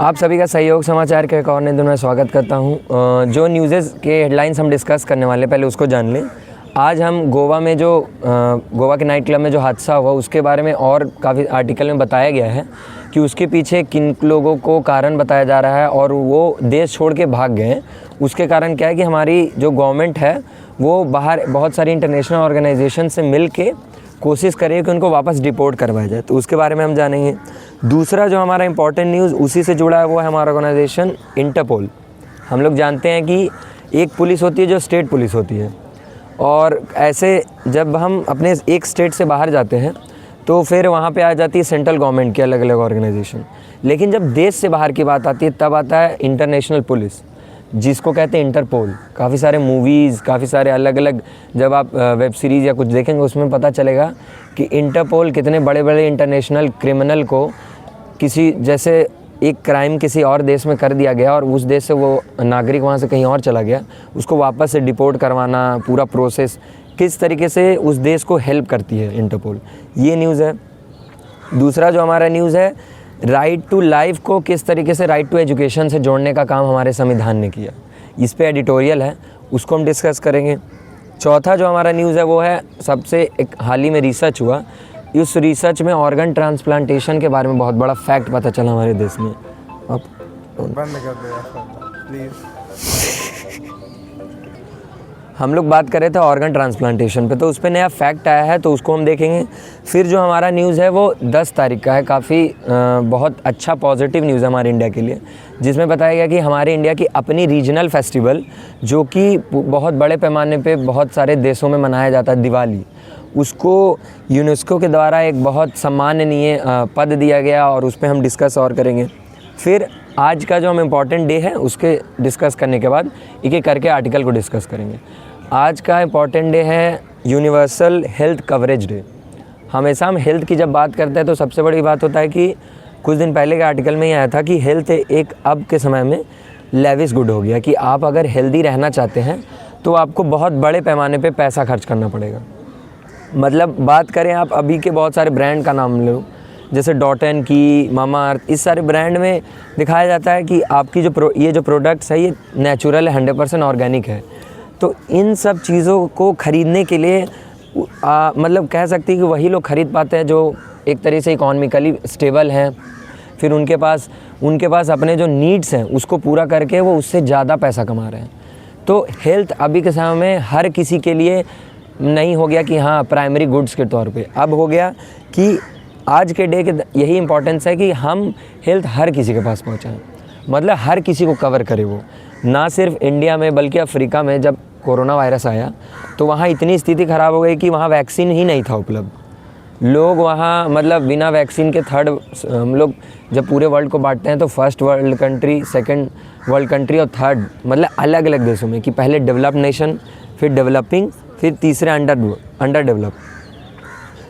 आप सभी का सहयोग समाचार के एक और नए दिन में स्वागत करता हूं। जो न्यूज़ेस के हेडलाइंस हम डिस्कस करने वाले पहले उसको जान लें। आज हम गोवा में जो गोवा के नाइट क्लब में जो हादसा हुआ उसके बारे में और काफ़ी आर्टिकल में बताया गया है कि उसके पीछे किन लोगों को कारण बताया जा रहा है और वो देश छोड़ के भाग गए हैं। उसके कारण क्या है कि हमारी जो गवर्नमेंट है वो बाहर बहुत सारी इंटरनेशनल ऑर्गेनाइजेशन से मिल के कोशिश करिए कि उनको वापस डिपोर्ट करवाया जाए, तो उसके बारे में हम जानेंगे। दूसरा जो हमारा इंपॉर्टेंट न्यूज़ उसी से जुड़ा है वो है हमारा ऑर्गेनाइजेशन इंटरपोल। हम लोग जानते हैं कि एक पुलिस होती है जो स्टेट पुलिस होती है, और ऐसे जब हम अपने एक स्टेट से बाहर जाते हैं तो फिर वहाँ पे आ जाती है सेंट्रल गवर्नमेंट की अलग अलग ऑर्गेनाइजेशन। लेकिन जब देश से बाहर की बात आती है तब आता है इंटरनेशनल पुलिस, जिसको कहते हैं इंटरपोल। काफ़ी सारे मूवीज़, काफ़ी सारे अलग अलग जब आप वेब सीरीज़ या कुछ देखेंगे उसमें पता चलेगा कि इंटरपोल कितने बड़े बड़े इंटरनेशनल क्रिमिनल को किसी जैसे एक क्राइम किसी और देश में कर दिया गया और उस देश से वो नागरिक वहाँ से कहीं और चला गया, उसको वापस से डिपोर्ट करवाना, पूरा प्रोसेस किस तरीके से उस देश को हेल्प करती है इंटरपोल, ये न्यूज़ है। दूसरा जो हमारा न्यूज़ है, राइट टू लाइफ को किस तरीके से राइट टू एजुकेशन से जोड़ने का काम हमारे संविधान ने किया, इस पे एडिटोरियल है, उसको हम डिस्कस करेंगे। चौथा जो हमारा न्यूज़ है वो है सबसे एक हाल ही में रिसर्च हुआ, इस रिसर्च में ऑर्गन ट्रांसप्लांटेशन के बारे में बहुत बड़ा फैक्ट पता चला हमारे देश में। अब बंद कर दो प्लीज़। हम लोग बात कर रहे थे ऑर्गन ट्रांसप्लांटेशन पे, तो उस पर नया फैक्ट आया है तो उसको हम देखेंगे। फिर जो हमारा न्यूज़ है वो 10 तारीख का है, काफ़ी बहुत अच्छा पॉजिटिव न्यूज़ है हमारे इंडिया के लिए, जिसमें बताया गया कि हमारे इंडिया की अपनी रीजनल फेस्टिवल जो कि बहुत बड़े पैमाने पे बहुत सारे देशों में मनाया जाता है, दिवाली, उसको यूनेस्को के द्वारा एक बहुत सम्माननीय पद दिया गया और उस पर हम डिस्कस और करेंगे। फिर आज का जो हम इम्पॉर्टेंट डे है उसके डिस्कस करने के बाद एक एक करके आर्टिकल को डिस्कस करेंगे। आज का इम्पॉर्टेंट डे है यूनिवर्सल हेल्थ कवरेज डे। हमेशा हम हेल्थ की जब बात करते हैं तो सबसे बड़ी बात होता है कि कुछ दिन पहले के आर्टिकल में ही आया था कि हेल्थ एक अब के समय में लेविश गुड हो गया, कि आप अगर हेल्दी रहना चाहते हैं तो आपको बहुत बड़े पैमाने पे पैसा खर्च करना पड़ेगा। मतलब बात करें आप अभी के बहुत सारे ब्रांड का नाम लो, जैसे डॉटन की, मामा अर्थ, इस सारे ब्रांड में दिखाया जाता है कि आपकी जो ये जो प्रोडक्ट्स है ये नेचुरल है, 100% ऑर्गेनिक है। तो इन सब चीज़ों को ख़रीदने के लिए मतलब कह सकते हैं कि वही लोग ख़रीद पाते हैं जो एक तरीके से इकोनॉमिकली स्टेबल हैं, फिर उनके पास अपने जो नीड्स हैं उसको पूरा करके वो उससे ज़्यादा पैसा कमा रहे हैं। तो हेल्थ अभी के समय में हर किसी के लिए नहीं हो गया कि हाँ प्राइमरी गुड्स के तौर पे, अब हो गया कि आज के डे के यही इम्पोर्टेंस है कि हम हेल्थ हर किसी के पास पहुँचाएँ, मतलब हर किसी को कवर करे। वो ना सिर्फ इंडिया में बल्कि अफ्रीका में जब कोरोना वायरस आया तो वहाँ इतनी स्थिति ख़राब हो गई कि वहाँ वैक्सीन ही नहीं था उपलब्ध। लोग वहाँ मतलब बिना वैक्सीन के हम लोग जब पूरे वर्ल्ड को बांटते हैं तो first world country, second world country और थर्ड मतलब अलग अलग देशों में, कि पहले डेवलप्ड नेशन, फिर डेवलपिंग, फिर तीसरे अंडर डेवलप।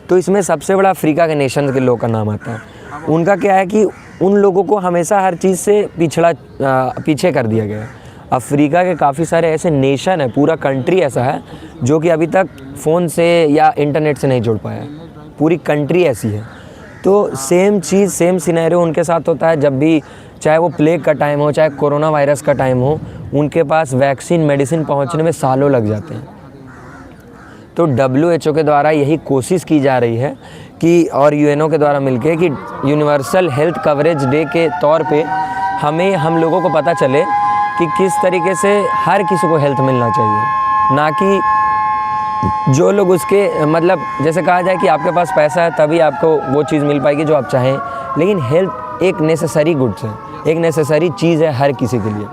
तो इसमें सबसे बड़ा अफ्रीका के नेशन के लोग का नाम आता है। उनका क्या है कि उन लोगों को हमेशा हर चीज़ से पीछे कर दिया गया है। अफ्रीका के काफ़ी सारे ऐसे नेशन है, पूरा कंट्री ऐसा है जो कि अभी तक फ़ोन से या इंटरनेट से नहीं जुड़ पाया है, पूरी कंट्री ऐसी है। तो सेम चीज़, सेम सिनेरियो उनके साथ होता है जब भी, चाहे वो प्लेग का टाइम हो, चाहे कोरोना वायरस का टाइम हो, उनके पास वैक्सीन, मेडिसिन पहुँचने में सालों लग जाते हैं। तो WHO के द्वारा यही कोशिश की जा रही है कि, और UNO के द्वारा मिलके, कि यूनिवर्सल हेल्थ कवरेज डे के तौर पे हम लोगों को पता चले कि किस तरीके से हर किसी को हेल्थ मिलना चाहिए, ना कि जो लोग उसके मतलब जैसे कहा जाए कि आपके पास पैसा है तभी आपको वो चीज़ मिल पाएगी जो आप चाहें, लेकिन हेल्थ एक नेसेसरी गुड्स है, एक नेसेसरी चीज़ है हर किसी के लिए,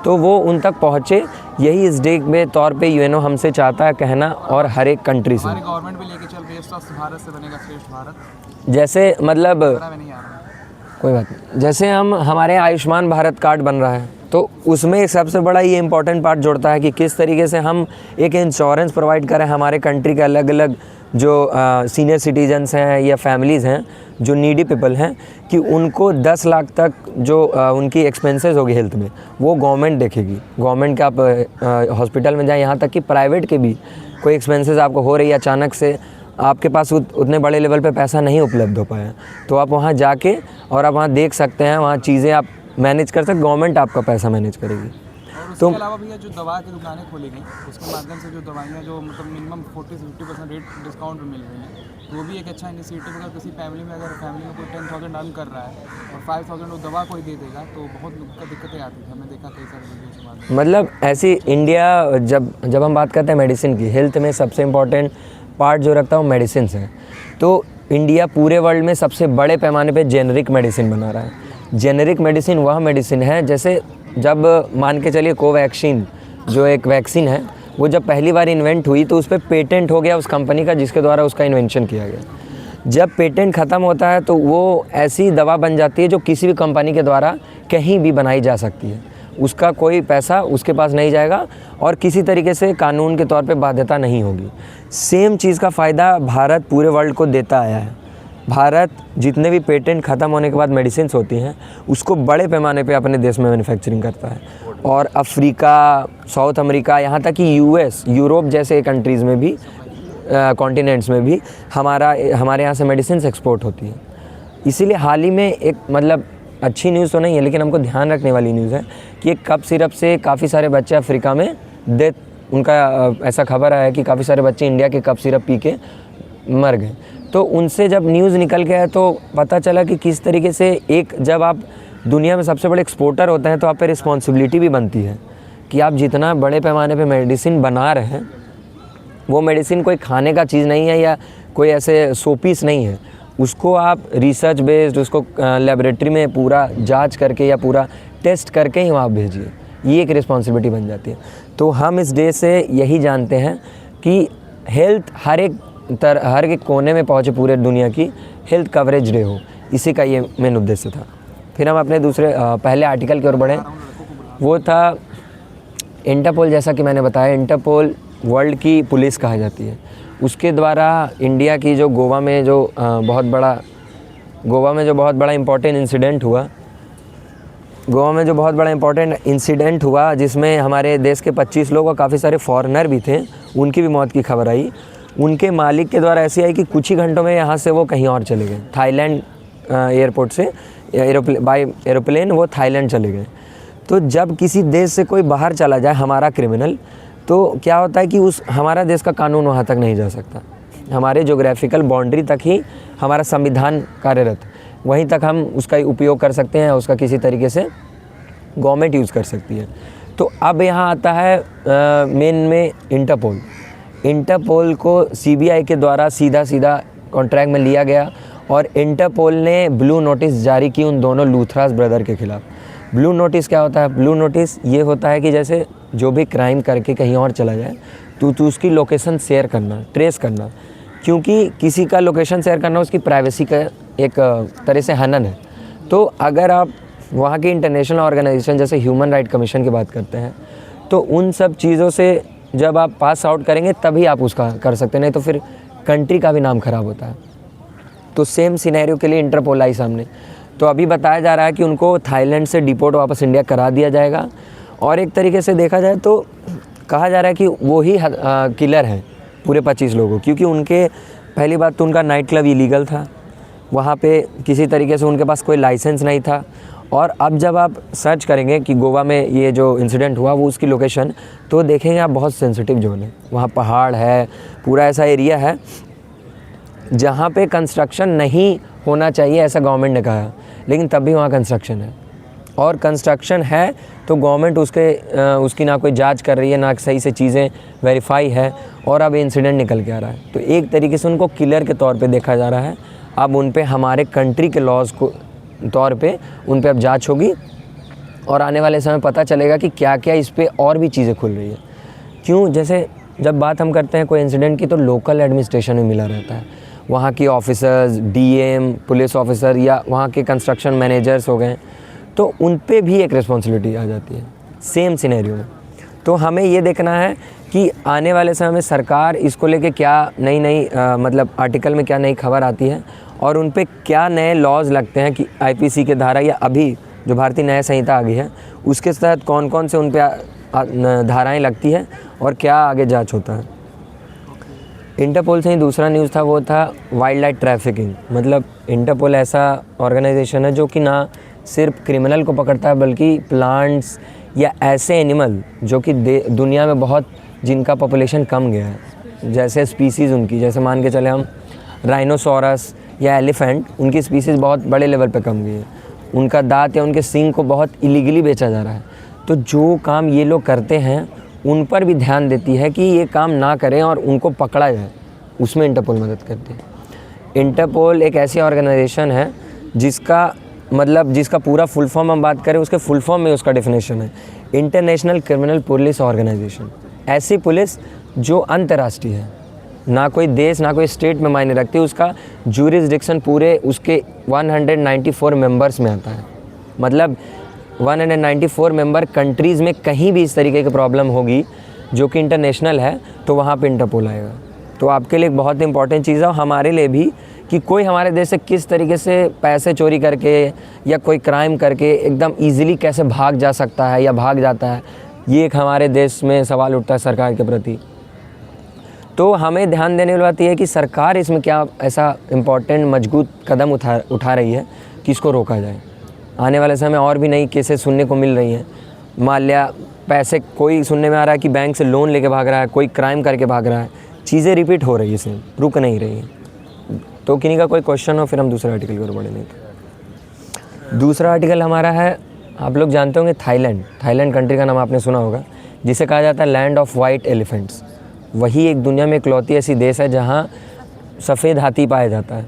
तो वो उन तक पहुँचे, यही इस डे के तौर पे UNO हमसे चाहता है कहना, और हर एक कंट्री से। गवर्नमेंट भी लेके चल रही है स्वस्थ भारत से बनेगा श्रेष्ठ भारत, जैसे मतलब कोई बात नहीं, जैसे हमारे आयुष्मान भारत कार्ड बन रहा है तो उसमें सबसे बड़ा ये इम्पोर्टेंट पार्ट जोड़ता है कि किस तरीके से हम एक इंश्योरेंस प्रोवाइड करें हमारे कंट्री के अलग अलग जो सीनियर सिटीजन्स हैं या फैमिलीज़ हैं जो नीडी पीपल हैं, कि उनको 10 लाख तक जो उनकी एक्सपेंसेस होगी हेल्थ में वो गवर्नमेंट देखेगी। गवर्नमेंट के आप हॉस्पिटल में जाएँ, यहाँ तक कि प्राइवेट के भी कोई एक्सपेंसेस आपको हो रही है, अचानक से आपके पास उतने बड़े लेवल पे पैसा नहीं उपलब्ध हो पाया, तो आप वहाँ जाके और आप वहाँ देख सकते हैं, वहाँ चीज़ें आप मैनेज कर सकते, गवर्नमेंट आपका पैसा मैनेज करेगी। और तो उसके अलावा भैया जो दवा की दुकानें खोली गई उसके माध्यम से जो दवाइयाँ जो मतलब मिनिमम 40 से 50% रेट डिस्काउंट में मिल रही हैं, तो वो भी एक अच्छा इनिशिएटिव। अगर किसी फैमिली में कोई 10,000 अर्न कर रहा है और 5,000 वो दवा कोई दे देगा तो बहुत दिक्कतें आती हैं। हमने देखा कई सारे वीडियोज़ के माध्यम मतलब ऐसी इंडिया, जब हम बात करते हैं मेडिसिन की, हेल्थ में सबसे इम्पॉर्टेंट पार्ट जो रखता है वो मेडिसिन है। तो इंडिया पूरे वर्ल्ड में सबसे बड़े पैमाने पे जेनरिक मेडिसिन बना रहा है। जेनरिक मेडिसिन वह मेडिसिन है, जैसे जब मान के चलिए कोवैक्सीन जो एक वैक्सीन है, वो जब पहली बार इन्वेंट हुई तो उस पर पेटेंट हो गया उस कंपनी का जिसके द्वारा उसका इन्वेंशन किया गया। जब पेटेंट ख़त्म होता है तो वो ऐसी दवा बन जाती है जो किसी भी कंपनी के द्वारा कहीं भी बनाई जा सकती है, उसका कोई पैसा उसके पास नहीं जाएगा और किसी तरीके से कानून के तौर पे बाध्यता नहीं होगी। सेम चीज़ का फ़ायदा भारत पूरे वर्ल्ड को देता आया है। भारत जितने भी पेटेंट ख़त्म होने के बाद मेडिसिन्स होती हैं उसको बड़े पैमाने पे अपने देश में मैन्युफैक्चरिंग करता है। और अफ्रीका, साउथ अमेरिका, यहाँ तक कि यूएस, यूरोप जैसे कंट्रीज़ में भी, कॉन्टिनेंट्स में भी हमारे यहाँ से मेडिसिन्स एक्सपोर्ट होती है। इसीलिए हाल ही में एक मतलब अच्छी न्यूज़ तो नहीं है लेकिन हमको ध्यान रखने वाली न्यूज़ है कि एक कफ सिरप से काफ़ी सारे बच्चे अफ्रीका में डेथ, उनका ऐसा खबर आया है कि काफ़ी सारे बच्चे इंडिया के कफ सिरप पी के मर गए। तो उनसे जब न्यूज़ निकल के आया तो पता चला कि किस तरीके से जब आप दुनिया में सबसे बड़े एक्सपोर्टर होते हैं तो आप पे रिस्पॉन्सिबिलिटी भी बनती है कि आप जितना बड़े पैमाने पे मेडिसिन बना रहे हैं, वो मेडिसिन कोई खाने का चीज़ नहीं है या कोई ऐसे सोपीस नहीं है, उसको आप रिसर्च बेस्ड, उसको लेबोरेटरी में पूरा जांच करके या पूरा टेस्ट करके ही वहाँ भेजिए। ये एक रिस्पॉन्सिबिलिटी बन जाती है। तो हम इस डे से यही जानते हैं कि हेल्थ हर एक कोने में पहुँचे, पूरे दुनिया की हेल्थ कवरेज डे हो, इसी का ये मेन उद्देश्य था। फिर हम अपने पहले आर्टिकल की ओर बढ़े, वो था इंटरपोल। जैसा कि मैंने बताया, इंटरपोल वर्ल्ड की पुलिस कहा जाती है। उसके द्वारा इंडिया की जो गोवा में जो बहुत बड़ा इम्पोर्टेंट इंसिडेंट हुआ जिसमें हमारे देश के 25 लोग और काफ़ी सारे फॉरेनर भी थे, उनकी भी मौत की खबर आई। उनके मालिक के द्वारा ऐसी आई कि कुछ ही घंटों में यहाँ से वो कहीं और चले गए। थाईलैंड एयरपोर्ट से बाय एरोप्लेन वो थाईलैंड चले गए। तो जब किसी देश से कोई बाहर चला जाए हमारा क्रिमिनल, तो क्या होता है कि हमारा देश का कानून वहाँ तक नहीं जा सकता। हमारे जोग्राफिकल बाउंड्री तक ही हमारा संविधान कार्यरत, वहीं तक हम उसका उपयोग कर सकते हैं, उसका किसी तरीके से गवर्नमेंट यूज़ कर सकती है। तो अब यहाँ आता है मेन में इंटरपोल को सीबीआई के द्वारा सीधा कॉन्ट्रैक्ट में लिया गया और इंटरपोल ने ब्लू नोटिस जारी की उन दोनों लूथरास ब्रदर के खिलाफ। ब्लू नोटिस क्या होता है? ब्लू नोटिस ये होता है कि जैसे जो भी क्राइम करके कहीं और चला जाए तो उसकी लोकेशन शेयर करना, ट्रेस करना, क्योंकि किसी का लोकेशन शेयर करना उसकी प्राइवेसी का एक तरह से हनन है। तो अगर आप वहाँ की इंटरनेशनल ऑर्गेनाइजेशन जैसे ह्यूमन राइट कमीशन की बात करते हैं तो उन सब चीज़ों से जब आप पास आउट करेंगे तभी आप उसका कर सकते हैं, नहीं तो फिर कंट्री का भी नाम ख़राब होता है। तो सेम सिनेरियो के लिए इंटरपोल आई सामने। तो अभी बताया जा रहा है कि उनको थाईलैंड से डिपोर्ट वापस इंडिया करा दिया जाएगा और एक तरीके से देखा जाए तो कहा जा रहा है कि वो ही किलर हैं पूरे 25 लोगों, क्योंकि उनके पहली बात तो उनका नाइट क्लब इलीगल था, वहाँ पे किसी तरीके से उनके पास कोई लाइसेंस नहीं था। और अब जब आप सर्च करेंगे कि गोवा में ये जो इंसिडेंट हुआ वो उसकी लोकेशन, तो देखेंगे आप बहुत सेंसिटिव जोन है, वहाँ पहाड़ है, पूरा ऐसा एरिया है जहाँ पे कंस्ट्रक्शन नहीं होना चाहिए ऐसा गवर्नमेंट ने कहा, लेकिन तब भी वहाँ कंस्ट्रक्शन है। और कंस्ट्रक्शन है तो गवर्नमेंट उसकी ना कोई जांच कर रही है, ना सही से चीज़ें वेरीफाई है, और अब इंसिडेंट निकल के आ रहा है। तो एक तरीके से उनको किलर के तौर पे देखा जा रहा है। अब उन पे हमारे कंट्री के लॉज को तौर पे उन पे अब जांच होगी और आने वाले समय पता चलेगा कि क्या क्या इस पे और भी चीज़ें खुल रही है। क्यों? जैसे जब बात हम करते हैं कोई इंसिडेंट की तो लोकल एडमिनिस्ट्रेशन में मिला रहता है, वहाँ की ऑफिसर्स, डीएम, पुलिस ऑफिसर या वहाँ के कंस्ट्रक्शन मैनेजर्स हो गए, तो उन पे भी एक रिस्पॉन्सिबिलिटी आ जाती है सेम सिनेरियो में। तो हमें ये देखना है कि आने वाले समय में सरकार इसको लेके क्या नई मतलब आर्टिकल में क्या नई खबर आती है और उन पे क्या नए लॉज लगते हैं कि आईपीसी के धारा या अभी जो भारतीय न्याय संहिता आ गई है उसके तहत कौन कौन से उन पे धाराएँ लगती है और क्या आगे जाँच होता है। इंटरपोल से ही दूसरा न्यूज़ था, वो था वाइल्ड लाइफ ट्रैफिकिंग। मतलब इंटरपोल ऐसा ऑर्गेनाइजेशन है जो कि ना सिर्फ क्रिमिनल को पकड़ता है, बल्कि प्लांट्स या ऐसे एनिमल जो कि दुनिया में बहुत जिनका पॉपुलेशन कम गया है, जैसे स्पीसीज़ उनकी, जैसे मान के चले हम राइनोसोरस या एलिफेंट, उनकी स्पीसीज़ बहुत बड़े लेवल पे कम गई है, उनका दांत या उनके सींग को बहुत इलीगली बेचा जा रहा है। तो जो काम ये लोग करते हैं उन पर भी ध्यान देती है कि ये काम ना करें और उनको पकड़ा जाए, उसमें इंटरपोल मदद करती है। इंटरपोल एक ऐसी ऑर्गेनाइजेशन है जिसका पूरा फुल फॉर्म हम बात करें, उसके फुल फॉर्म में उसका डेफिनेशन है इंटरनेशनल क्रिमिनल पुलिस ऑर्गेनाइजेशन। ऐसी पुलिस जो अंतर्राष्ट्रीय है, ना कोई देश ना कोई स्टेट में मायने रखती, उसका ज्यूरिसडिक्शन पूरे उसके 194 मेंबर्स में आता है। मतलब 194 मेंबर कंट्रीज़ में कहीं भी इस तरीके की प्रॉब्लम होगी जो कि इंटरनेशनल है, तो वहाँ पे इंटरपोल आएगा। तो आपके लिए एक बहुत इंपॉर्टेंट चीज़ है, और हमारे लिए भी, कि कोई हमारे देश से किस तरीके से पैसे चोरी करके या कोई क्राइम करके एकदम ईजिली कैसे भाग जा सकता है या भाग जाता है, ये एक हमारे देश में सवाल उठता है सरकार के प्रति। तो हमें ध्यान देने वाली बात यह है कि सरकार इसमें क्या ऐसा इम्पॉर्टेंट मजबूत कदम उठा रही है कि इसको रोका जाए। आने वाले समय में और भी नई केसेस सुनने को मिल रही हैं। मान लिया पैसे, कोई सुनने में आ रहा है कि बैंक से लोन लेके भाग रहा है, कोई क्राइम करके भाग रहा है, चीज़ें रिपीट हो रही है, इसमें रुक नहीं रही है। तो किन्हीं का कोई क्वेश्चन हो फिर हम दूसरा आर्टिकल को बढ़े। नहीं तो दूसरा आर्टिकल हमारा है, आप लोग जानते होंगे थाईलैंड। थाईलैंड कंट्री का नाम आपने सुना होगा, जिसे कहा जाता है लैंड ऑफ वाइट एलिफेंट्स। वही एक दुनिया में इकलौती ऐसी देश है जहाँ सफ़ेद हाथी पाया जाता है,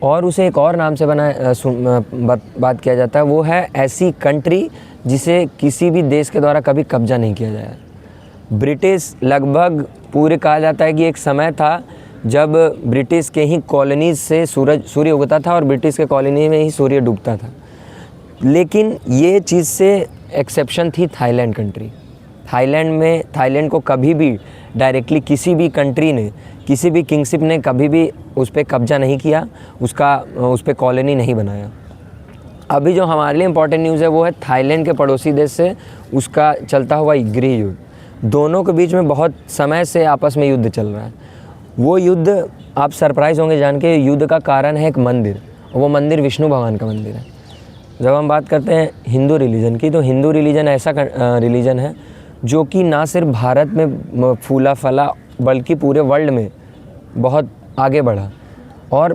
और उसे एक और नाम से बात किया जाता है, वो है ऐसी कंट्री जिसे किसी भी देश के द्वारा कभी कब्जा नहीं किया जाए। ब्रिटिश लगभग पूरे कहा जाता है कि एक समय था जब ब्रिटिश के ही कॉलोनीज़ से सूर्य उगता था और ब्रिटिश के कॉलोनी में ही सूर्य डूबता था। लेकिन ये चीज़ से एक्सेप्शन थी थाईलैंड कंट्री। थाईलैंड को कभी भी डायरेक्टली किसी भी कंट्री ने, किसी भी किंगशिप ने कभी भी उस पर कब्जा नहीं किया, उस पर कॉलोनी नहीं बनाया। अभी जो हमारे लिए इम्पोर्टेंट न्यूज़ है वो है थाईलैंड के पड़ोसी देश से उसका चलता हुआ गृह युद्ध। दोनों के बीच में बहुत समय से आपस में युद्ध चल रहा है। वो युद्ध, आप सरप्राइज़ होंगे जान के, युद्ध का कारण है एक मंदिर, वो मंदिर विष्णु भगवान का मंदिर है। जब हम बात करते हैं हिंदू रिलीजन की, तो हिंदू रिलीजन ऐसा रिलीजन है जो कि ना सिर्फ भारत में फूला फला बल्कि पूरे वर्ल्ड में बहुत आगे बढ़ा। और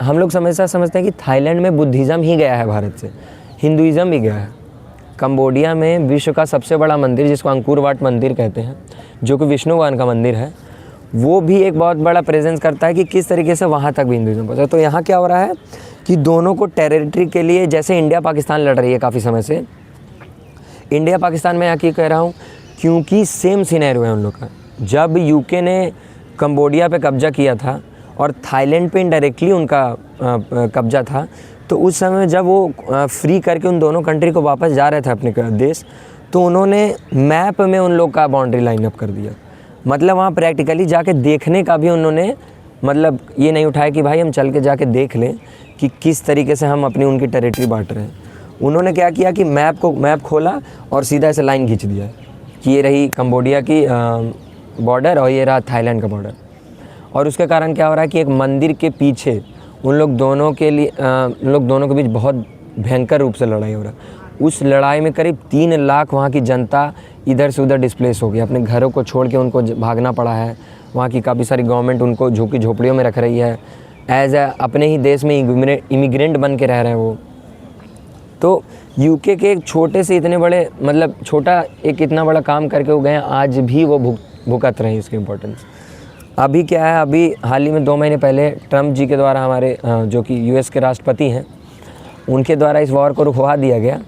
हम लोग समझते हैं कि थाईलैंड में बुद्धिज़्म ही गया है भारत से, हिंदुइज़्म भी गया है। कंबोडिया में विश्व का सबसे बड़ा मंदिर, जिसको अंकुर वाट मंदिर कहते हैं, जो कि विष्णु भगवान का मंदिर है, वो भी एक बहुत बड़ा प्रेजेंस करता है कि किस तरीके से वहाँ तक भी हिंदुइज़्म पहुँचा। तो यहाँ क्या हो रहा है कि दोनों को टेरिटरी के लिए, जैसे इंडिया पाकिस्तान लड़ रही है काफ़ी समय से, इंडिया पाकिस्तान में यहाँ की कह रहा हूँ क्योंकि सेम सिनेरियो है उन लोग का। जब यूके ने कंबोडिया पे कब्जा किया था और थाईलैंड पे इनडायरेक्टली उनका कब्जा था, तो उस समय जब वो फ्री करके उन दोनों कंट्री को वापस जा रहे थे अपने देश, तो उन्होंने मैप में उन लोग का बाउंड्री लाइन अप कर दिया। मतलब वहाँ प्रैक्टिकली जाके देखने का भी उन्होंने मतलब ये नहीं उठाया कि भाई हम चल के जाके देख लें कि किस तरीके से हम अपनी उनकी टेरिटरी बांट रहे हैं। उन्होंने क्या किया कि मैप खोला और सीधा ऐसे लाइन खींच दिया कि ये रही कंबोडिया की बॉर्डर और ये रहा थाईलैंड का बॉर्डर। और उसके कारण क्या हो रहा है कि एक मंदिर के पीछे उन लोग दोनों के बीच बहुत भयंकर रूप से लड़ाई हो रहा है। उस लड़ाई में करीब 3 लाख वहाँ की जनता इधर से उधर डिस्प्लेस हो गई, अपने घरों को छोड़ के उनको भागना पड़ा है। वहाँ की काफ़ी सारी गवर्नमेंट उनको झोपड़ियों में रख रही है, अपने ही देश में इमिग्रेंट बन के रह रहे हैं वो। तो यूके के एक छोटे से इतने बड़े, मतलब छोटा एक इतना बड़ा काम करके वो गए, आज भी वो भुगत रहे हैं इसकी इम्पोर्टेंस। अभी क्या है, अभी हाल ही में 2 महीने पहले ट्रम्प जी के द्वारा, हमारे जो कि यूएस के राष्ट्रपति हैं, उनके द्वारा इस वॉर को रुकवा दिया गया।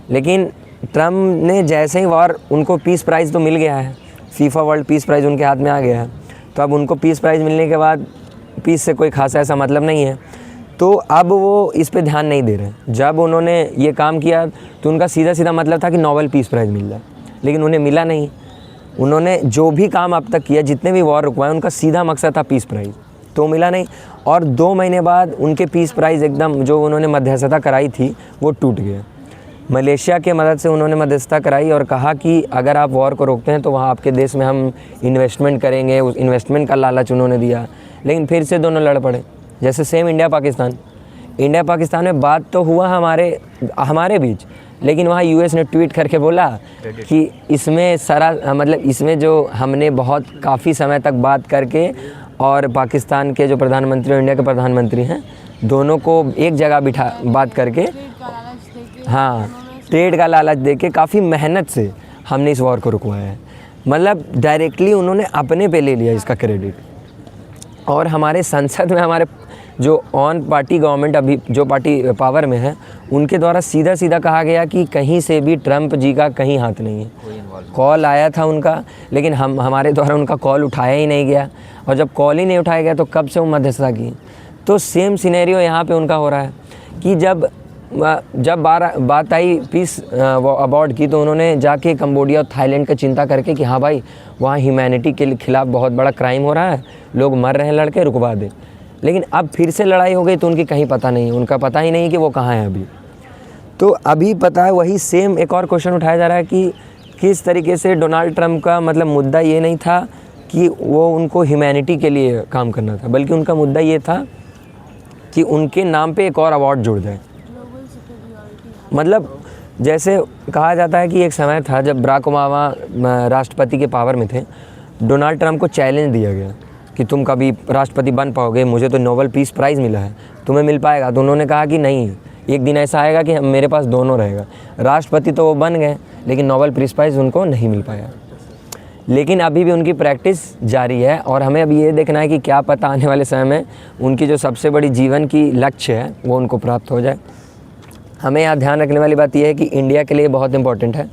लेकिन ट्रम्प ने जैसे ही वॉर, उनको पीस प्राइज़ तो मिल गया है, फीफा वर्ल्ड पीस प्राइज़ उनके हाथ में आ गया है। तो अब उनको पीस प्राइज़ मिलने के बाद पीस से कोई खासा ऐसा मतलब नहीं है, तो अब वो इस पे ध्यान नहीं दे रहे। जब उन्होंने ये काम किया तो उनका सीधा मतलब था कि नोबेल पीस प्राइज़ मिल जाए, लेकिन उन्हें मिला नहीं। उन्होंने जो भी काम अब तक किया, जितने भी वॉर रुकवाए, उनका सीधा मकसद था पीस प्राइज़, तो मिला नहीं। और 2 महीने बाद उनके पीस प्राइज़ एकदम, जो उन्होंने मध्यस्थता कराई थी, वो टूट गया। मलेशिया के मदद से उन्होंने मध्यस्थता कराई और कहा कि अगर आप वॉर को रोकते हैं तो वहाँ आपके देश में हम इन्वेस्टमेंट करेंगे। उस इन्वेस्टमेंट का लालच उन्होंने दिया, लेकिन फिर से दोनों लड़ पड़े। जैसे same India Pakistan India Pakistan में बात तो हुआ हमारे बीच, लेकिन वहाँ यूएस ने ट्वीट करके बोला कि इसमें मतलब इसमें जो हमने बहुत काफ़ी समय तक बात करके और पाकिस्तान के जो प्रधानमंत्री और इंडिया के प्रधानमंत्री हैं दोनों को एक जगह बिठा बात करके, हाँ, ट्रेड का लालच देके काफ़ी मेहनत से हमने इस वॉर को रुकवाया है। मतलब डायरेक्टली उन्होंने अपने पे ले लिया इसका क्रेडिट। और हमारे संसद में हमारे जो ऑन पार्टी गवर्नमेंट अभी जो पार्टी पावर में है उनके द्वारा सीधा सीधा कहा गया कि कहीं से भी ट्रंप जी का कहीं हाथ नहीं है। कॉल आया था उनका, लेकिन हमारे द्वारा उनका कॉल उठाया ही नहीं गया, और जब कॉल ही नहीं उठाया गया तो कब से वो मध्यस्थता की। तो सेम सिनेरियो यहाँ पे उनका हो रहा है कि जब बात आई पीस अवार्ड की तो उन्होंने जाके कंबोडिया और थाईलैंड का चिंता करके कि हाँ भाई वहाँ ह्यूमैनिटी के खिलाफ बहुत बड़ा क्राइम हो रहा है, लोग मर रहे हैं, लड़के रुकवा दे। लेकिन अब फिर से लड़ाई हो गई तो उनकी कहीं पता नहीं, उनका पता ही नहीं कि वो कहाँ है अभी। तो अभी पता है वही सेम एक और क्वेश्चन उठाया जा रहा है कि किस तरीके से डोनाल्ड ट्रंप का मतलब मुद्दा ये नहीं था कि वो उनको ह्यूमैनिटी के लिए काम करना था, बल्कि उनका मुद्दा ये था कि उनके नाम पे एक और अवार्ड जुड़ जाए। मतलब जैसे कहा जाता है कि एक समय था जब बराक ओबामा राष्ट्रपति के पावर में थे, डोनाल्ड ट्रंप को चैलेंज दिया गया कि तुम कभी राष्ट्रपति बन पाओगे, मुझे तो नोबेल पीस प्राइज़ मिला है, तुम्हें मिल पाएगा। तो उन्होंने कहा कि नहीं, एक दिन ऐसा आएगा कि मेरे पास दोनों रहेगा। राष्ट्रपति तो वो बन गए, लेकिन नोबेल पीस प्राइज़ उनको नहीं मिल पाया। लेकिन अभी भी उनकी प्रैक्टिस जारी है, और हमें अभी ये देखना है कि क्या पता आने वाले समय में उनकी जो सबसे बड़ी जीवन की लक्ष्य है वो उनको प्राप्त हो जाए। हमें यहाँ ध्यान रखने वाली बात यह है कि इंडिया के लिए बहुत इम्पोर्टेंट है,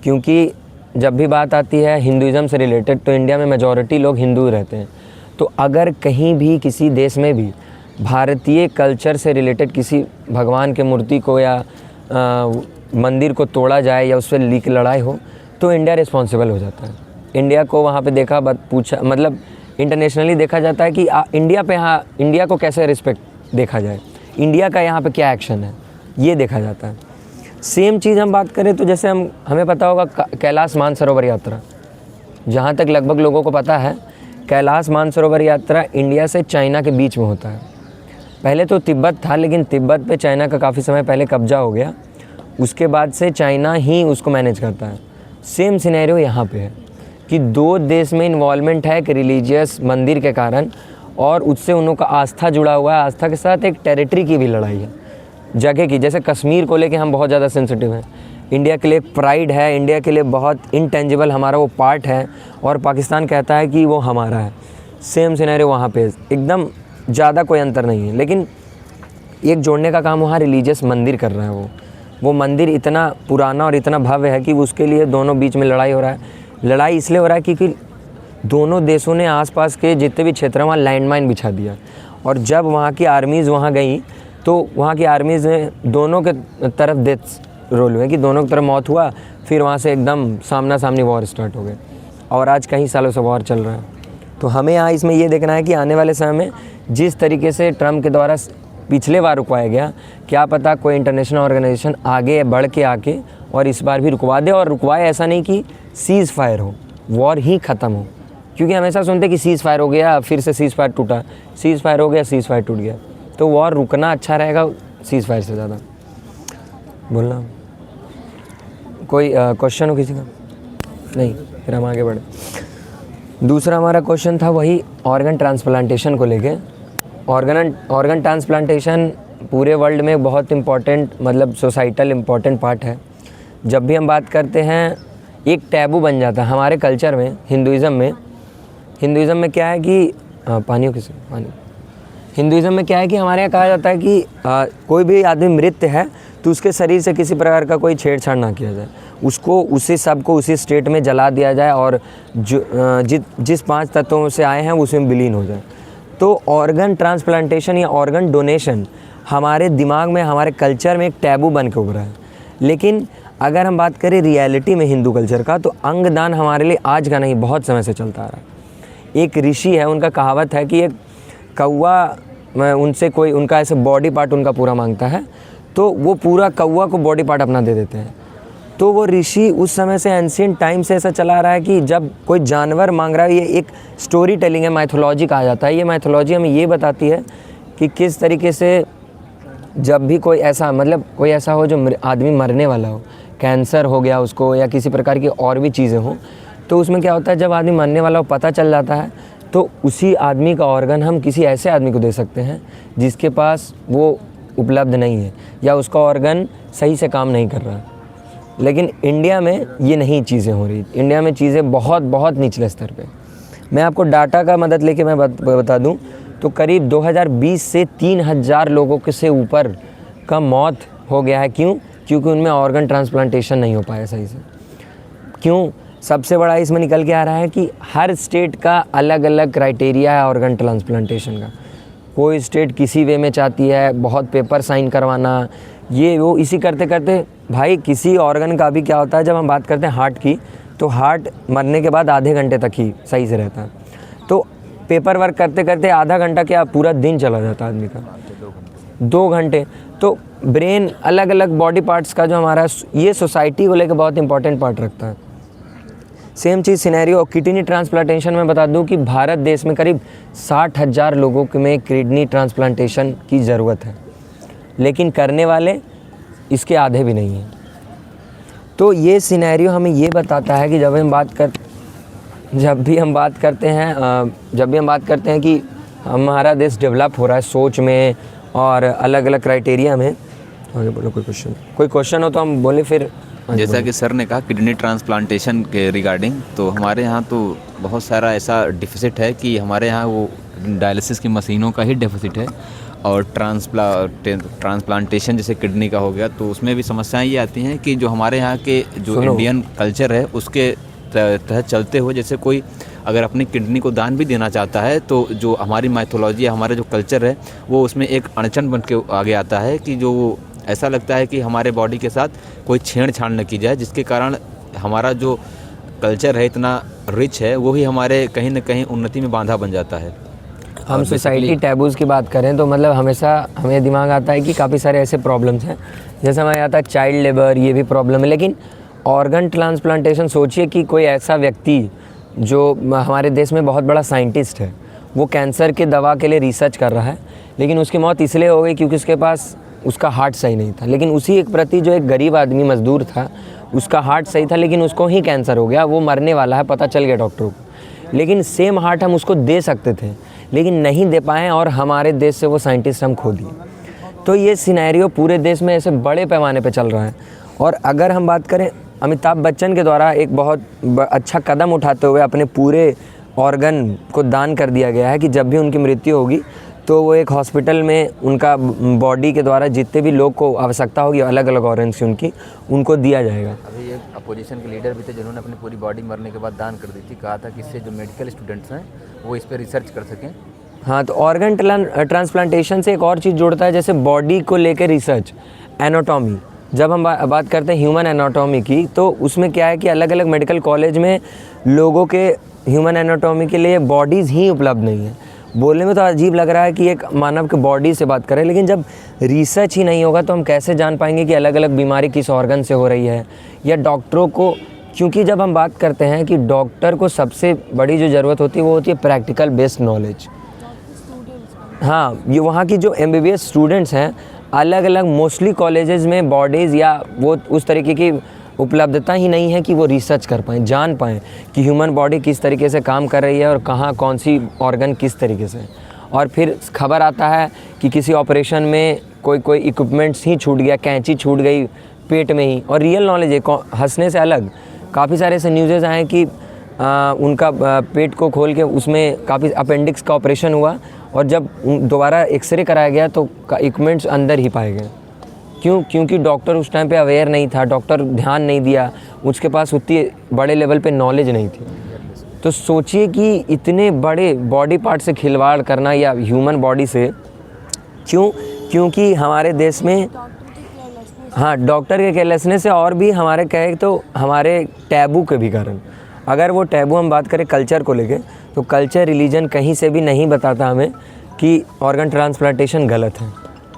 क्योंकि जब भी बात आती है हिंदुज़म से रिलेटेड तो इंडिया में मेजॉरिटी लोग हिंदू रहते हैं। तो अगर कहीं भी किसी देश में भी भारतीय कल्चर से रिलेटेड किसी भगवान के मूर्ति को या मंदिर को तोड़ा जाए या उस पर लड़ाई हो तो इंडिया रिस्पॉन्सिबल हो जाता है। इंडिया को वहाँ पे पूछा मतलब इंटरनेशनली देखा जाता है कि इंडिया को कैसे रिस्पेक्ट देखा जाए, इंडिया का यहाँ पे क्या एक्शन है, ये देखा जाता है। सेम चीज़ हम बात करें तो जैसे हमें पता होगा कैलाश मानसरोवर यात्रा, जहाँ तक लगभग लोगों को पता है कैलाश मानसरोवर यात्रा इंडिया से चाइना के बीच में होता है। पहले तो तिब्बत था, लेकिन तिब्बत पे चाइना का काफ़ी समय पहले कब्जा हो गया, उसके बाद से चाइना ही उसको मैनेज करता है। सेम सिनेरियो यहाँ पे है कि दो देश में इन्वॉल्वमेंट है एक रिलीजियस मंदिर के कारण, और उससे उन लोगों का आस्था जुड़ा हुआ है। आस्था के साथ एक टेरिटरी की भी लड़ाई है, जगह की। जैसे कश्मीर को लेके हम बहुत ज़्यादा सेंसिटिव हैं, इंडिया के लिए एक प्राइड है, इंडिया के लिए बहुत इंटेंजिबल हमारा वो पार्ट है, और पाकिस्तान कहता है कि वो हमारा है। सेम सिनेरियो वहाँ पे एकदम ज़्यादा कोई अंतर नहीं है, लेकिन एक जोड़ने का काम वहाँ रिलीजियस मंदिर कर रहा है। वो मंदिर इतना पुराना और इतना भव्य है कि उसके लिए दोनों बीच में लड़ाई हो रहा है। लड़ाई इसलिए हो रहा है क्योंकि दोनों देशों ने आसपास के जितने भी क्षेत्र हैं वहाँ लैंडमाइन बिछा दिया, और जब वहाँ की आर्मीज़ वहाँ गई तो वहाँ की आर्मीज़ में दोनों के तरफ डेथ्स रोल हुए कि दोनों की तरफ मौत हुआ, फिर वहाँ से एकदम सामना सामनी वॉर स्टार्ट हो गए, और आज कई सालों से वॉर चल रहा है। तो हमें यहाँ इसमें ये देखना है कि आने वाले समय में जिस तरीके से ट्रंप के द्वारा पिछले बार रुकवाया गया, क्या पता कोई इंटरनेशनल ऑर्गेनाइजेशन आगे बढ़ के आके और इस बार भी रुकवा दे, और रुकवाए ऐसा नहीं कि सीज़ फायर हो, वॉर ही ख़त्म हो। क्योंकि हमेशा सुनते कि सीज़ फायर हो गया, फिर से सीज़ फायर टूटा, सीज़ फायर हो गया, सीज़ फायर टूट गया। तो वॉर रुकना अच्छा रहेगा सीज़ फायर से ज़्यादा। बोलना कोई क्वेश्चन हो किसी का? नहीं, फिर हम आगे बढ़े। दूसरा हमारा क्वेश्चन था वही ऑर्गन ट्रांसप्लांटेशन को लेके। ऑर्गन ट्रांसप्लांटेशन पूरे वर्ल्ड में बहुत इम्पॉर्टेंट मतलब सोसाइटल इम्पॉर्टेंट पार्ट है। जब भी हम बात करते हैं एक टैबू बन जाता है हमारे कल्चर में। हिंदुज़म में क्या है कि हिंदुज़म में क्या है कि हमारे यहाँ कहा जाता है कि कोई भी आदमी मृत है तो उसके शरीर से किसी प्रकार का कोई छेड़छाड़ ना किया जाए, उसको उसी सबको उसी स्टेट में जला दिया जाए, और जिस 5 तत्वों से आए हैं उसमें विलीन हो जाए। तो ऑर्गन ट्रांसप्लांटेशन या ऑर्गन डोनेशन हमारे दिमाग में, हमारे कल्चर में एक टैबू बन के उभरा है। लेकिन अगर हम बात करें रियलिटी में हिंदू कल्चर का, तो अंगदान हमारे लिए आज का नहीं, बहुत समय से चलता आ रहा है। एक ऋषि है, उनका कहावत है कि एक कौवा उनसे कोई उनका ऐसे बॉडी पार्ट उनका पूरा मांगता है, तो वो पूरा कौवा को बॉडी पार्ट अपना दे देते हैं। तो वो ऋषि उस समय से एंशिएंट टाइम से ऐसा चला आ रहा है कि जब कोई जानवर मांग रहा है, ये एक स्टोरी टेलिंग है, माइथोलॉजी कहा जाता है। ये माइथोलॉजी हमें ये बताती है कि किस तरीके से जब भी कोई ऐसा मतलब कोई ऐसा हो जो आदमी मरने वाला हो, कैंसर हो गया उसको या किसी प्रकार की और भी चीज़ें हों, तो उसमें क्या होता है जब आदमी मरने वाला हो पता चल जाता है तो उसी आदमी का ऑर्गन हम किसी ऐसे आदमी को दे सकते हैं जिसके पास वो उपलब्ध नहीं है या उसका ऑर्गन सही से काम नहीं कर रहा। लेकिन इंडिया में ये नहीं चीज़ें हो रही। इंडिया में चीज़ें बहुत बहुत निचले स्तर पे। मैं आपको डाटा का मदद लेके मैं बता दूं तो करीब 2020 से 3000 लोगों के से ऊपर का मौत हो गया है। क्यों? क्योंकि उनमें ऑर्गन ट्रांसप्लांटेशन नहीं हो पाया सही से। क्यों? सबसे बड़ा इसमें निकल के आ रहा है कि हर स्टेट का अलग अलग क्राइटेरिया है ऑर्गन ट्रांसप्लांटेशन का। कोई स्टेट किसी वे में चाहती है, बहुत पेपर साइन करवाना, ये वो, इसी करते करते भाई किसी ऑर्गन का भी क्या होता है, जब हम बात करते हैं हार्ट की, तो हार्ट मरने के बाद आधे घंटे तक ही सही से रहता है। तो पेपर वर्क करते करते आधा घंटा क्या पूरा दिन चला जाता है आदमी का, 2 घंटे। तो ब्रेन, अलग अलग बॉडी पार्ट्स का जो हमारा, ये सोसाइटी को लेकर बहुत इंपॉर्टेंट पार्ट रखता है। सेम चीज़ सिनेरियो किडनी ट्रांसप्लांटेशन में बता दूं कि भारत देश में करीब 60,000 लोगों में किडनी ट्रांसप्लांटेशन की ज़रूरत है, लेकिन करने वाले इसके आधे भी नहीं हैं। तो ये सिनेरियो हमें ये बताता है कि जब भी हम बात करते हैं कि हमारा देश डेवलप हो रहा है सोच में और अलग अलग क्राइटेरिया में। आगे बोलो, कोई क्वेश्चन हो तो हम बोले फिर। जैसा कि सर ने कहा किडनी ट्रांसप्लांटेशन के रिगार्डिंग, तो हमारे यहाँ तो बहुत सारा ऐसा डिफिसिट है कि हमारे यहाँ वो डायलिसिस की मशीनों का ही डिफिसिट है। और ट्रांसप्लांटेशन जैसे किडनी का हो गया तो उसमें भी समस्याएं ये आती हैं कि जो हमारे यहाँ के जो इंडियन कल्चर है उसके तहत चलते हुए, जैसे कोई अगर अपनी किडनी को दान भी देना चाहता है तो जो हमारी माइथोलॉजी है, हमारा जो कल्चर है, वो उसमें एक अड़चन बन के आगे आता है कि जो ऐसा लगता है कि हमारे बॉडी के साथ कोई छेड़छाड़ न की जाए, जिसके कारण हमारा जो कल्चर है इतना रिच है वो ही हमारे कहीं ना कहीं उन्नति में बाधा बन जाता है। हम सोसाइटी टैबूज़ की बात करें तो मतलब हमेशा हमें दिमाग आता है कि काफ़ी सारे ऐसे प्रॉब्लम्स हैं, जैसे हमें आता है चाइल्ड लेबर, ये भी प्रॉब्लम है। लेकिन ऑर्गन ट्रांसप्लांटेशन, सोचिए कि कोई ऐसा व्यक्ति जो हमारे देश में बहुत बड़ा साइंटिस्ट है, वो कैंसर के दवा के लिए रिसर्च कर रहा है, लेकिन उसकी मौत इसलिए हो गई क्योंकि उसके पास उसका हार्ट सही नहीं था। लेकिन उसी एक प्रति जो एक गरीब आदमी मजदूर था, उसका हार्ट सही था लेकिन उसको ही कैंसर हो गया, वो मरने वाला है, पता चल गया डॉक्टरों को। लेकिन सेम हार्ट हम उसको दे सकते थे लेकिन नहीं दे पाए और हमारे देश से वो साइंटिस्ट हम खो दिए। तो ये सिनेरियो पूरे देश में ऐसे बड़े पैमाने पे चल रहा है। और अगर हम बात करें अमिताभ बच्चन के द्वारा एक बहुत अच्छा कदम उठाते हुए अपने पूरे ऑर्गन को दान कर दिया गया है कि जब भी उनकी मृत्यु होगी तो वो एक हॉस्पिटल में उनका बॉडी के द्वारा जितने भी लोग को आवश्यकता होगी अलग अलग ऑर्गन्स की, उनको दिया जाएगा। अभी एक अपोजिशन के लीडर भी थे जिन्होंने अपनी पूरी बॉडी मरने के बाद दान कर दी थी, कहा था कि इससे जो मेडिकल स्टूडेंट्स हैं वो इस पर रिसर्च कर सकें। हाँ, तो ऑर्गन ट्रांसप्लांटेशन से एक और चीज़ जुड़ता है, जैसे बॉडी को लेकर रिसर्च, एनाटॉमी। जब हम बात करते हैं ह्यूमन एनाटॉमी की, तो उसमें क्या है कि अलग अलग मेडिकल कॉलेज में लोगों के ह्यूमन एनाटॉमी के लिए बॉडीज़ ही उपलब्ध नहीं है। बोलने में तो अजीब लग रहा है कि एक मानव के बॉडी से बात करें, लेकिन जब रिसर्च ही नहीं होगा तो हम कैसे जान पाएंगे कि अलग अलग बीमारी किस ऑर्गन से हो रही है, या डॉक्टरों को, क्योंकि जब हम बात करते हैं कि डॉक्टर को सबसे बड़ी जो ज़रूरत होती है वो होती है प्रैक्टिकल बेस्ड नॉलेज। हाँ, ये वहाँ की जो MBBS स्टूडेंट्स हैं, अलग अलग मोस्टली कॉलेजेस में बॉडीज़ या वो उस तरीके की उपलब्धता ही नहीं है कि वो रिसर्च कर पाएँ, जान पाएँ कि ह्यूमन बॉडी किस तरीके से काम कर रही है और कहाँ कौन सी ऑर्गन किस तरीके से। और फिर खबर आता है कि किसी ऑपरेशन में कोई इक्विपमेंट्स ही छूट गया, कैंची छूट गई पेट में ही। और रियल नॉलेज है, हंसने से अलग काफ़ी सारे ऐसे न्यूज़ेज़ आए कि उनका पेट को खोल के उसमें काफ़ी अपेंडिक्स का ऑपरेशन हुआ और जब दोबारा एक्सरे कराया गया तो इक्विपमेंट्स अंदर ही पाए गए। क्यों? क्योंकि डॉक्टर उस टाइम पे अवेयर नहीं था, डॉक्टर ध्यान नहीं दिया, उसके पास उतनी बड़े लेवल पे नॉलेज नहीं थी। तो सोचिए कि इतने बड़े बॉडी पार्ट से खिलवाड़ करना या ह्यूमन बॉडी से, क्यों? क्योंकि हमारे देश में, हाँ, डॉक्टर के केयरलेसनेस से, और भी हमारे कहे तो हमारे टैबू के भी कारण। अगर वो टैबू हम बात करें कल्चर को लेके, तो कल्चर, रिलीजन कहीं से भी नहीं बताता हमें कि ऑर्गन ट्रांसप्लांटेशन गलत है।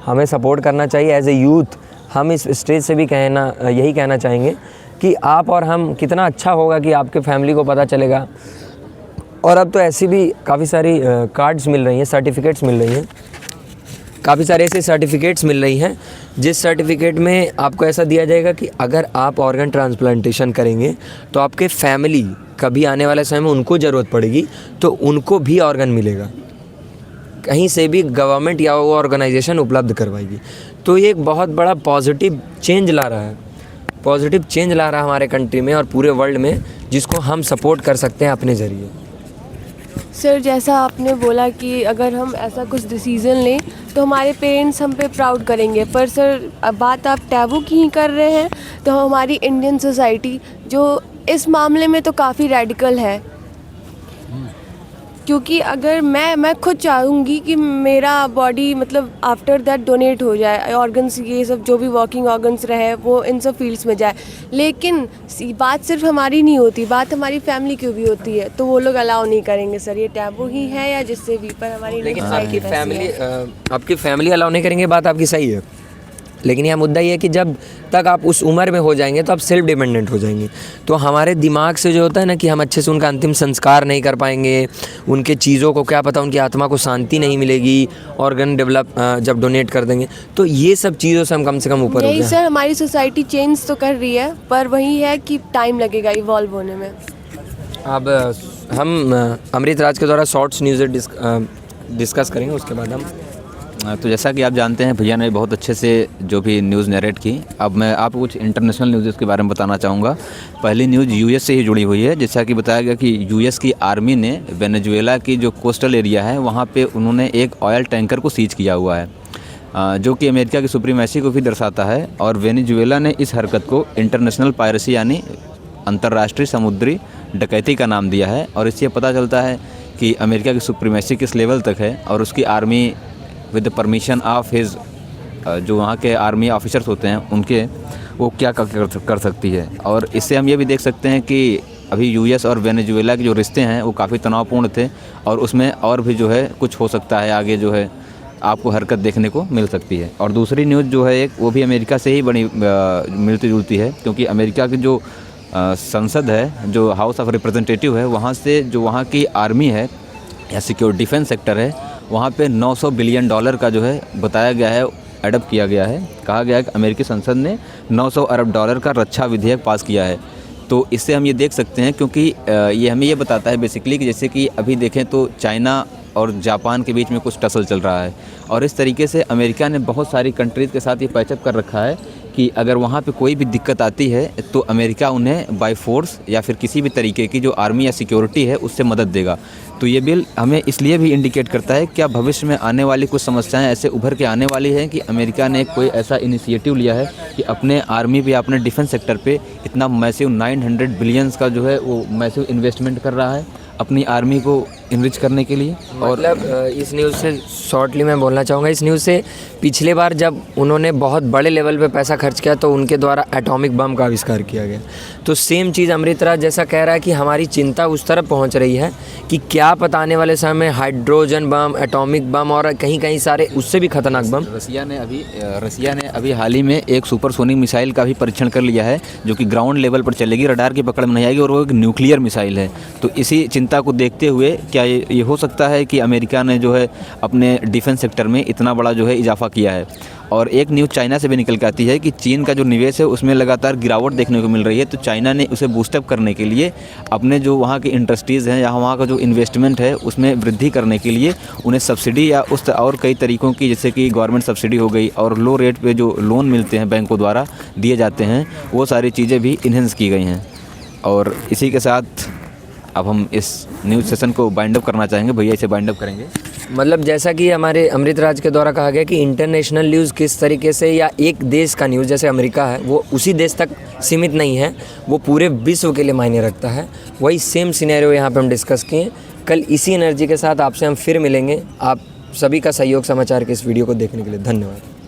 हमें सपोर्ट करना चाहिए एज ए यूथ। हम इस स्टेज से भी यही कहना चाहेंगे कि आप और हम, कितना अच्छा होगा कि आपके फैमिली को पता चलेगा। और अब तो ऐसी भी काफ़ी सारी कार्ड्स मिल रही हैं, सर्टिफिकेट्स मिल रही हैं काफ़ी सारे ऐसे सर्टिफिकेट्स मिल रही हैं जिस सर्टिफिकेट में आपको ऐसा दिया जाएगा कि अगर आप ऑर्गन ट्रांसप्लांटेशन करेंगे तो आपके फैमिली कभी आने वाले समय में उनको ज़रूरत पड़ेगी तो उनको भी ऑर्गन मिलेगा, कहीं से भी गवर्नमेंट या वो ऑर्गेनाइजेशन उपलब्ध करवाएगी। तो ये एक बहुत बड़ा पॉजिटिव चेंज ला रहा है हमारे कंट्री में और पूरे वर्ल्ड में, जिसको हम सपोर्ट कर सकते हैं अपने ज़रिए। सर जैसा आपने बोला कि अगर हम ऐसा कुछ डिसीज़न लें तो हमारे पेरेंट्स हम पे प्राउड करेंगे, पर सर बात आप टैबू की ही कर रहे हैं। तो हमारी इंडियन सोसाइटी जो इस मामले में तो काफ़ी रेडिकल है, क्योंकि अगर मैं खुद चाहूँगी कि मेरा बॉडी मतलब आफ्टर दैट डोनेट हो जाए, ऑर्गन्स ये सब जो भी वर्किंग ऑर्गन्स रहे वो इन सब फील्ड्स में जाए, लेकिन बात सिर्फ हमारी नहीं होती, बात हमारी फैमिली की भी होती है, तो वो लोग अलाउ नहीं करेंगे सर। ये टैबू ही है या जिससे भी, पर हमारी लेकिन आपकी फैमिली अलाउ नहीं करेंगे, बात आपकी सही है, लेकिन यह मुद्दा ये है कि जब तक आप उस उम्र में हो जाएंगे तो आप सेल्फ डिपेंडेंट हो जाएंगे। तो हमारे दिमाग से जो होता है ना कि हम अच्छे से उनका अंतिम संस्कार नहीं कर पाएंगे, उनके चीज़ों को क्या पता, उनकी आत्मा को शांति नहीं मिलेगी ऑर्गन डेवलप जब डोनेट कर देंगे, तो ये सब चीज़ों से हम कम से कम ऊपर हो यही जाए। सर हमारी सोसाइटी चेंज तो कर रही है, पर वही है कि टाइम लगेगा इवॉल्व होने में। अब हम अमृत राज के द्वारा शॉर्ट्स न्यूज़ डिस्कस करेंगे, उसके बाद हम तो जैसा कि आप जानते हैं भैया ने बहुत अच्छे से जो भी न्यूज़ नरेट की। अब मैं आपको कुछ इंटरनेशनल न्यूज़ के बारे में बताना चाहूँगा। पहली न्यूज़ यूएस से ही जुड़ी हुई है। जैसा कि बताया गया कि यूएस की आर्मी ने वेनेजुएला की जो कोस्टल एरिया है वहाँ पे उन्होंने एक ऑयल टैंकर को सीज किया हुआ है, जो कि अमेरिका की सुप्रीमेसी को भी दर्शाता है। और वेनेजुएला ने इस हरकत को इंटरनेशनल पायरेसी यानी अंतर्राष्ट्रीय समुद्री डकैती का नाम दिया है। और इससे पता चलता है कि अमेरिका की सुप्रीमेसी किस लेवल तक है और उसकी army with the permission of his जो वहाँ के आर्मी ऑफिसर्स होते हैं उनके वो क्या कर सकती है। और इससे हम ये भी देख सकते हैं कि अभी यूएस और वेनेजुएला के जो रिश्ते हैं वो काफ़ी तनावपूर्ण थे और उसमें और भी जो है कुछ हो सकता है, आगे जो है आपको हरकत देखने को मिल सकती है। और दूसरी न्यूज़ जो है एक वो भी अमेरिका से ही बड़ी मिलती जुलती है, क्योंकि अमेरिका की जो संसद है, जो हाउस ऑफ रिप्रेजेंटेटिव है, वहाँ से जो वहाँ की आर्मी है या सिक्योर डिफेंस सेक्टर है वहाँ पे $900 बिलियन का जो है बताया गया है, एडप्ट किया गया है। कहा गया है कि अमेरिकी संसद ने $900 अरब का रक्षा विधेयक पास किया है। तो इससे हम ये देख सकते हैं, क्योंकि ये हमें ये बताता है बेसिकली कि जैसे कि अभी देखें तो चाइना और जापान के बीच में कुछ टसल चल रहा है और इस तरीके से अमेरिका ने बहुत सारी कंट्रीज़ के साथ ये पैचअप कर रखा है कि अगर वहाँ पे कोई भी दिक्कत आती है तो अमेरिका उन्हें बाय फोर्स या फिर किसी भी तरीके की जो आर्मी या सिक्योरिटी है उससे मदद देगा। तो ये बिल हमें इसलिए भी इंडिकेट करता है क्या भविष्य में आने वाली कुछ समस्याएं ऐसे उभर के आने वाली हैं कि अमेरिका ने कोई ऐसा इनिशिएटिव लिया है कि अपने आर्मी पे, अपने डिफेंस सेक्टर पे इतना मैसिव 900 बिलियंस का जो है वो मैसिव इन्वेस्टमेंट कर रहा है अपनी आर्मी को इनरिच करने के लिए। और मतलब इस न्यूज़ से शॉर्टली मैं बोलना चाहूँगा, इस न्यूज़ से पिछले बार जब उन्होंने बहुत बड़े लेवल पे पैसा खर्च किया तो उनके द्वारा एटॉमिक बम का आविष्कार किया गया। तो सेम चीज़ अमृतराज जैसा कह रहा है कि हमारी चिंता उस तरफ पहुँच रही है कि क्या पता आने वाले समय में हाइड्रोजन बम, एटॉमिक बम और कहीं कहीं सारे उससे भी खतरनाक बम। रसिया ने अभी हाल ही में एक सुपरसोनिक मिसाइल का भी परीक्षण कर लिया है जो कि ग्राउंड लेवल पर चलेगी, रडार की पकड़ में नहीं आएगी और वो एक न्यूक्लियर मिसाइल है। तो इसी चिंता को देखते हुए क्या ये हो सकता है कि अमेरिका ने जो है अपने डिफेंस सेक्टर में इतना बड़ा जो है इजाफा किया है। और एक न्यूज़ चाइना से भी निकल के आती है कि चीन का जो निवेश है उसमें लगातार गिरावट देखने को मिल रही है। तो चाइना ने उसे बूस्टअप करने के लिए अपने जो वहाँ की इंडस्ट्रीज़ हैं या वहाँ का जो इन्वेस्टमेंट है उसमें वृद्धि करने के लिए उन्हें सब्सिडी या उस और कई तरीक़ों की, जैसे कि गवर्नमेंट सब्सिडी हो गई और लो रेट पे जो लोन मिलते हैं बैंकों द्वारा दिए जाते हैं, वो सारी चीज़ें भी इन्हेंस की गई हैं। और इसी के साथ अब हम इस न्यूज़ सेशन को बाइंड अप करना चाहेंगे। भैया इसे बाइंड अप करेंगे। मतलब जैसा कि हमारे अमृतराज के द्वारा कहा गया कि इंटरनेशनल न्यूज़ किस तरीके से या एक देश का न्यूज़ जैसे अमेरिका है वो उसी देश तक सीमित नहीं है, वो पूरे विश्व के लिए मायने रखता है। वही सेम सिनेरियो यहाँ पे हम डिस्कस किए। कल इसी एनर्जी के साथ आपसे हम फिर मिलेंगे। आप सभी का सहयोग समाचार के इस वीडियो को देखने के लिए धन्यवाद।